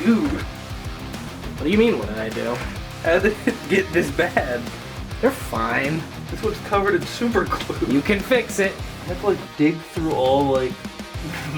do? What do you mean, what did I do? How did it get this bad? They're fine. This one's covered in super glue. You can fix it. I have to like dig through all like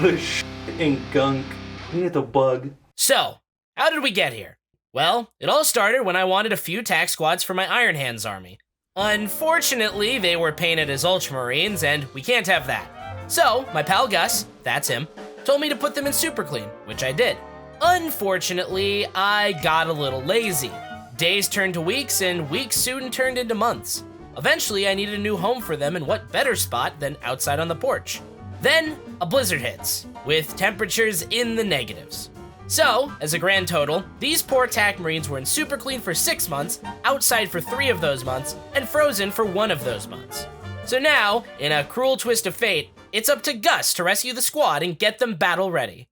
the shit and gunk. We need the bug. So, how did we get here? Well, it all started when I wanted a few tac squads for my Iron Hands army. Unfortunately, they were painted as Ultramarines, and we can't have that. So, my pal Gus, that's him, told me to put them in Super Clean, which I did. Unfortunately, I got a little lazy. Days turned to weeks, and weeks soon turned into months. Eventually, I needed a new home for them, and what better spot than outside on the porch? Then, a blizzard hits, with temperatures in the negatives. So, as a grand total, these poor TAC Marines were in Super Clean for 6 months, outside for 3 of those months, and frozen for 1 of those months. So now, in a cruel twist of fate, it's up to Gus to rescue the squad and get them battle ready.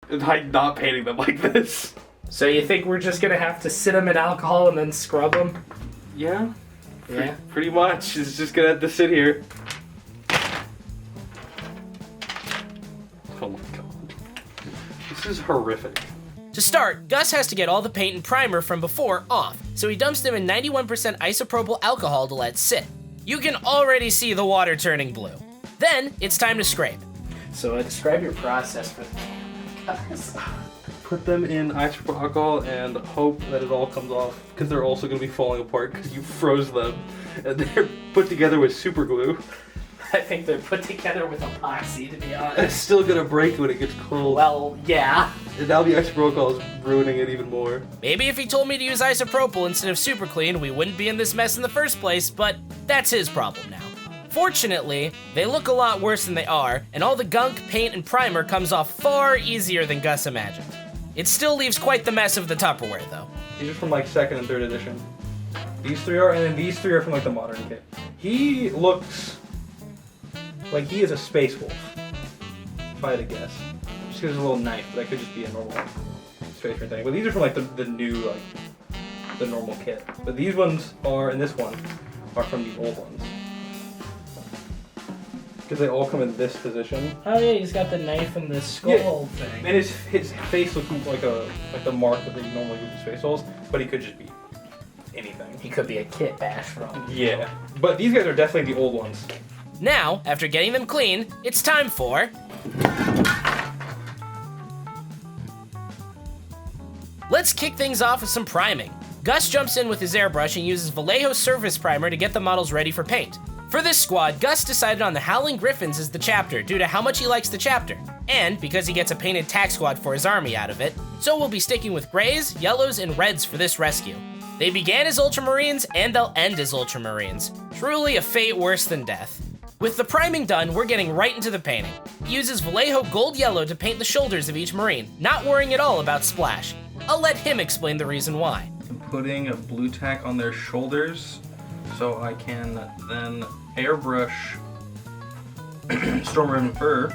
I'm not painting them like this. So you think we're just gonna have to sit them in alcohol and then scrub them? Yeah. Yeah. Pretty much. It's just gonna have to sit here. Oh my god. This is horrific. To start, Gus has to get all the paint and primer from before off, so he dumps them in 91% isopropyl alcohol to let sit. You can already see the water turning blue. Then, it's time to scrape. So describe your process for Gus. Put them in isopropyl alcohol and hope that it all comes off, because they're also going to be falling apart because you froze them and they're put together with super glue. I think they're put together with epoxy, to be It's honest. still going to break when it gets cold. Well, yeah. And now the isopropyl alcohol is ruining it even more. Maybe if he told me to use isopropyl instead of Super Clean, we wouldn't be in this mess in the first place, but that's his problem now. Fortunately, they look a lot worse than they are, and all the gunk, paint, and primer comes off far easier than Gus imagined. It still leaves quite the mess of the Tupperware, though. These are from like 2nd and 3rd edition. These 3 are, and then these 3 are from like the modern kit. He looks like he is a space wolf, if I had to guess. Just because there's a little knife, but that could just be a normal space marine thing. But these are from like the new, like, the normal kit. But these ones are, and this one, are from the old ones. Because they all come in this position. Oh yeah, he's got the knife and the skull thing. And his face looks like the mark that they normally use in space holes, but he could just be anything. He could be a kit bash from. Yeah. But these guys are definitely the old ones. Now, after getting them clean, it's time for... Let's kick things off with some priming. Gus jumps in with his airbrush and uses Vallejo Surface Primer to get the models ready for paint. For this squad, Gus decided on the Howling Griffins as the chapter due to how much he likes the chapter, and because he gets a painted tac squad for his army out of it, so we'll be sticking with grays, yellows, and reds for this rescue. They began as Ultramarines, and they'll end as Ultramarines. Truly a fate worse than death. With the priming done, we're getting right into the painting. He uses Vallejo Gold Yellow to paint the shoulders of each Marine, not worrying at all about splash. I'll let him explain the reason why. I'm putting a blue tack on their shoulders so I can then airbrush Stormriven fur.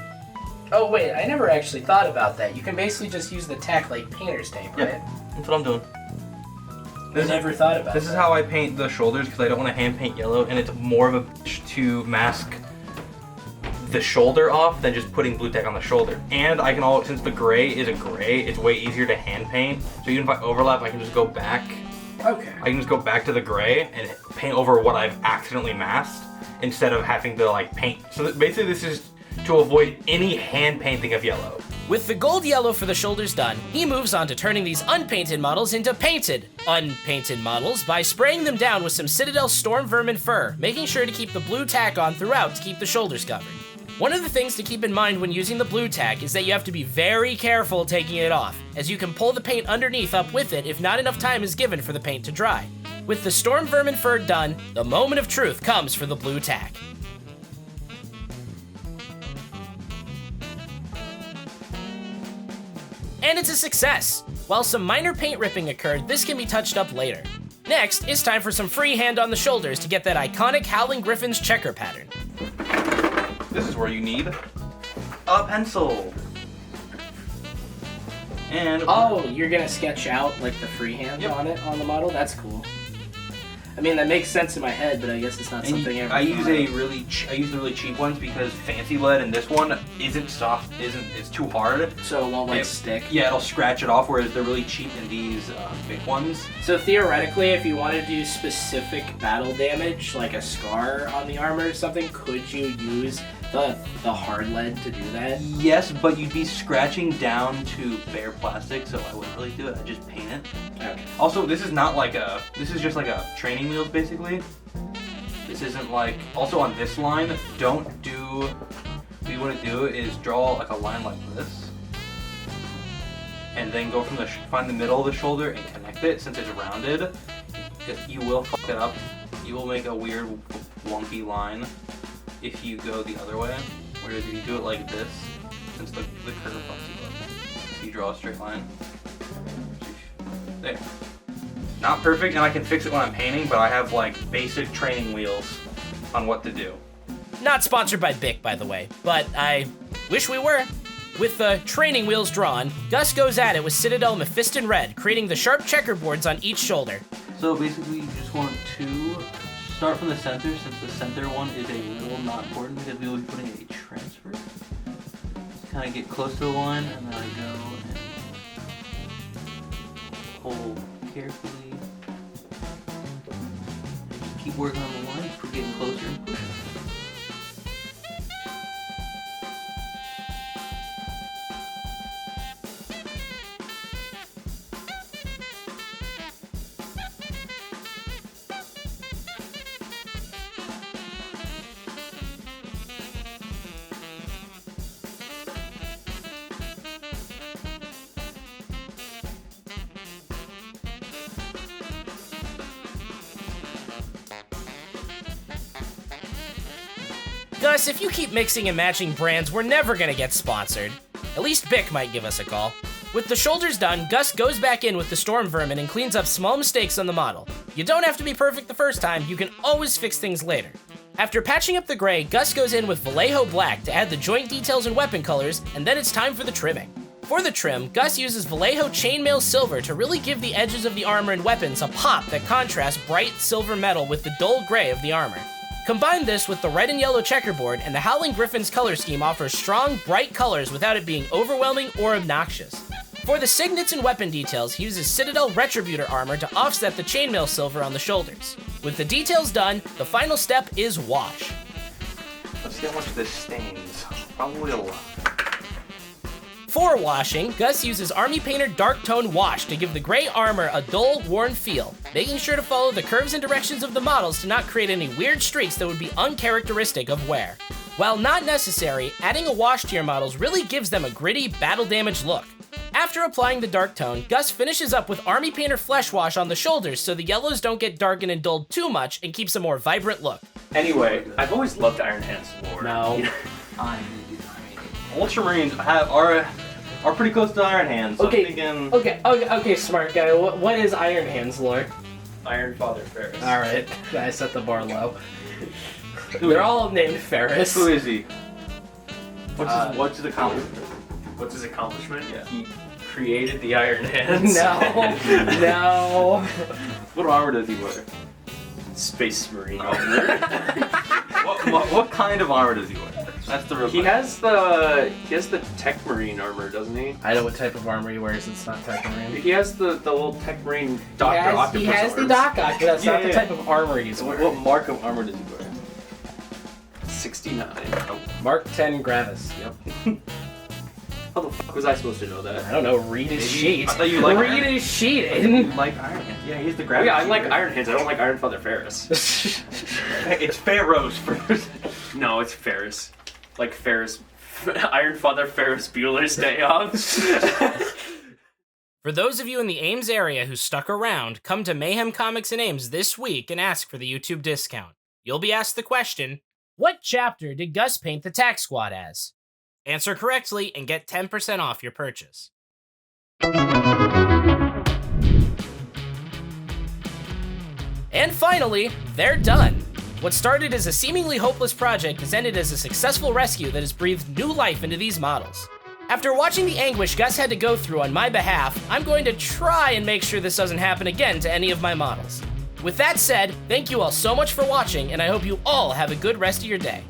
Oh wait, I never actually thought about that. You can basically just use the tack like painter's tape, right? Yeah, that's what I'm doing. I never thought about that. This is how I paint the shoulders because I don't want to hand paint yellow, and it's more of a bitch to mask the shoulder off than just putting blue tack on the shoulder. And I can since the gray is a gray, it's way easier to hand paint. So even if I overlap, I can just go back. Okay. I can just go back to the gray and paint over what I've accidentally masked instead of having to like paint. So basically this is to avoid any hand painting of yellow. With the gold yellow for the shoulders done, he moves on to turning these unpainted models into painted, unpainted models by spraying them down with some Citadel Storm Vermin fur, making sure to keep the blue tack on throughout to keep the shoulders covered. One of the things to keep in mind when using the blue tack is that you have to be very careful taking it off, as you can pull the paint underneath up with it if not enough time is given for the paint to dry. With the Storm Vermin fur done, the moment of truth comes for the blue tack. And it's a success! While some minor paint ripping occurred, this can be touched up later. Next, it's time for some freehand on the shoulders to get that iconic Howling Griffin's checker pattern. This is where you need a pencil. And oh, you're gonna sketch out like the freehand on it on the model? That's cool. I mean, that makes sense in my head, but I guess it's not something I use the really cheap ones because fancy lead and this one isn't soft, it's too hard. So it won't like stick. Yeah, it'll scratch it off. Whereas they're really cheap in these big ones. So theoretically, if you want to do specific battle damage, like a scar on the armor or something, could you use the hard lead to do that? Yes, but you'd be scratching down to bare plastic, so I wouldn't really do it. I'd just paint it. Okay. Also, this is just like a training wheels basically. This isn't like, also on this line, what you want to do is draw like a line like this. And then go from find the middle of the shoulder and connect it. Since it's rounded, you will fuck it up. You will make a weird, wonky line if you go the other way. Whereas if you do it like this, since the curve fucks you up, you draw a straight line. There. Not perfect, and I can fix it when I'm painting, but I have like basic training wheels on what to do. Not sponsored by Bic, by the way, but I wish we were. With the training wheels drawn, Gus goes at it with Citadel Mephiston Red, creating the sharp checkerboards on each shoulder. So basically, you just want to start from the center, since the center one is a little not important because we will be putting a transfer. Just kind of get close to the line, and then I go and hold carefully. And just keep working on the line, keep getting closer and pushing. Gus, if you keep mixing and matching brands, we're never gonna get sponsored. At least Bic might give us a call. With the shoulders done, Gus goes back in with the Storm Vermin and cleans up small mistakes on the model. You don't have to be perfect the first time, you can always fix things later. After patching up the gray, Gus goes in with Vallejo Black to add the joint details and weapon colors, and then it's time for the trimming. For the trim, Gus uses Vallejo Chainmail Silver to really give the edges of the armor and weapons a pop that contrasts bright silver metal with the dull gray of the armor. Combine this with the red and yellow checkerboard, and the Howling Griffin's color scheme offers strong, bright colors without it being overwhelming or obnoxious. For the signets and weapon details, he uses Citadel Retributor armor to offset the chainmail silver on the shoulders. With the details done, the final step is wash. Let's see how much this stains. Probably a lot. For washing, Gus uses Army Painter Dark Tone Wash to give the gray armor a dull, worn feel, making sure to follow the curves and directions of the models to not create any weird streaks that would be uncharacteristic of wear. While not necessary, adding a wash to your models really gives them a gritty, battle-damaged look. After applying the dark tone, Gus finishes up with Army Painter Flesh Wash on the shoulders so the yellows don't get darkened and dulled too much and keeps a more vibrant look. Anyway, I've always loved Iron Hand's lore. No. I mean, Ultramarines are pretty close to Iron Hands. So Okay. I'm thinking Okay, smart guy. What is Iron Hand's lore? Iron Father Ferris. All right, I set the bar low. They're all named Ferris. who is he? What's his accomplishment? What's his accomplishment? Yeah. He created the Iron Hands. No. What armor does he wear? Space Marine armor. What kind of armor does he wear? That's the real He question. has the Tech Marine armor, doesn't he? I know what type of armor he wears. It's not Tech Marine. He has the little Tech Marine Doctor Octopus He has the arms. Doc Ock, but that's not the Yeah. type of armor he's What wearing. mark of armor does he wear? 69. Mark 10 Gravis. Yep. How the fuck was I supposed to know that? I don't know. Read his sheet. I thought you liked Read Iron- his sheet. Like Iron Hands. Yeah, he's the Oh, gravity. yeah, I like Iron Hands. I don't like Iron Father Ferris. It's Pharaoh's first. No, it's Ferris. Like Ferris. Iron Father Ferris Bueller's Day Off. For those of you in the Ames area who stuck around, come to Mayhem Comics and Ames this week and ask for the YouTube discount. You'll be asked the question, what chapter did Gus paint the Tac Squad as? Answer correctly and get 10% off your purchase. And finally, they're done. What started as a seemingly hopeless project has ended as a successful rescue that has breathed new life into these models. After watching the anguish Gus had to go through on my behalf, I'm going to try and make sure this doesn't happen again to any of my models. With that said, thank you all so much for watching, and I hope you all have a good rest of your day.